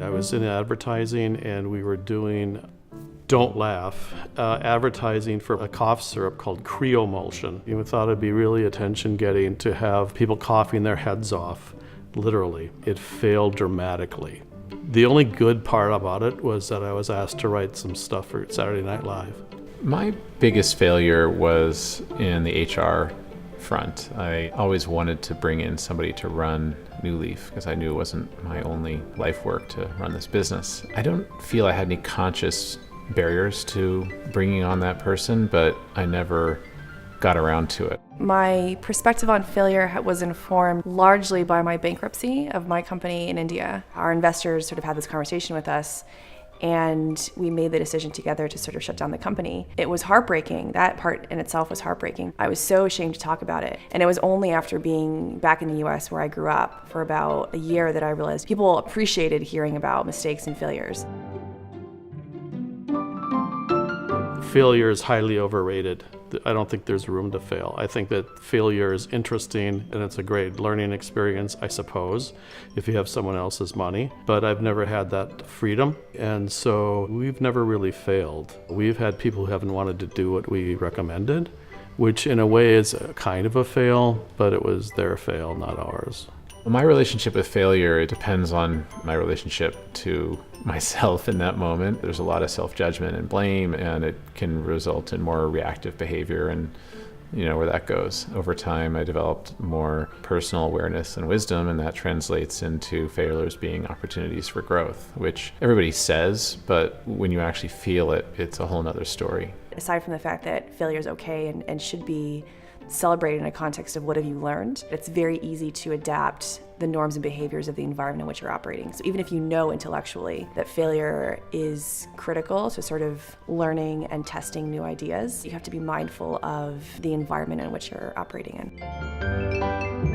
I was in advertising and we were doing, don't laugh, advertising for a cough syrup called Creomulsion. You would thought it'd be really attention getting to have people coughing their heads off, literally. It failed dramatically. The only good part about it was that I was asked to write some stuff for Saturday Night Live. My biggest failure was in the HR front. I always wanted to bring in somebody to run New Leaf because I knew it wasn't my only life work to run this business. I don't feel I had any conscious barriers to bringing on that person, but I never got around to it. My perspective on failure was informed largely by my bankruptcy of my company in India. Our investors sort of had this conversation with us, and we made the decision together to sort of shut down the company. It was heartbreaking. That part in itself was heartbreaking. I was so ashamed to talk about it. And it was only after being back in the US where I grew up for about a year that I realized people appreciated hearing about mistakes and failures. Failure is highly overrated. I don't think there's room to fail. I think that failure is interesting and it's a great learning experience, I suppose, if you have someone else's money. But I've never had that freedom, and so we've never really failed. We've had people who haven't wanted to do what we recommended, which in a way is a kind of a fail, but it was their fail, not ours. My relationship with failure, it depends on my relationship to myself in that moment. There's a lot of self-judgment and blame, and it can result in more reactive behavior, and where that goes. Over time, I developed more personal awareness and wisdom, and that translates into failures being opportunities for growth, which everybody says, but when you actually feel it, it's a whole nother story. Aside from the fact that failure is okay and should be celebrated in a context of what have you learned, it's very easy to adapt the norms and behaviors of the environment in which you're operating. So even if you know intellectually that failure is critical to sort of learning and testing new ideas, you have to be mindful of the environment in which you're operating in.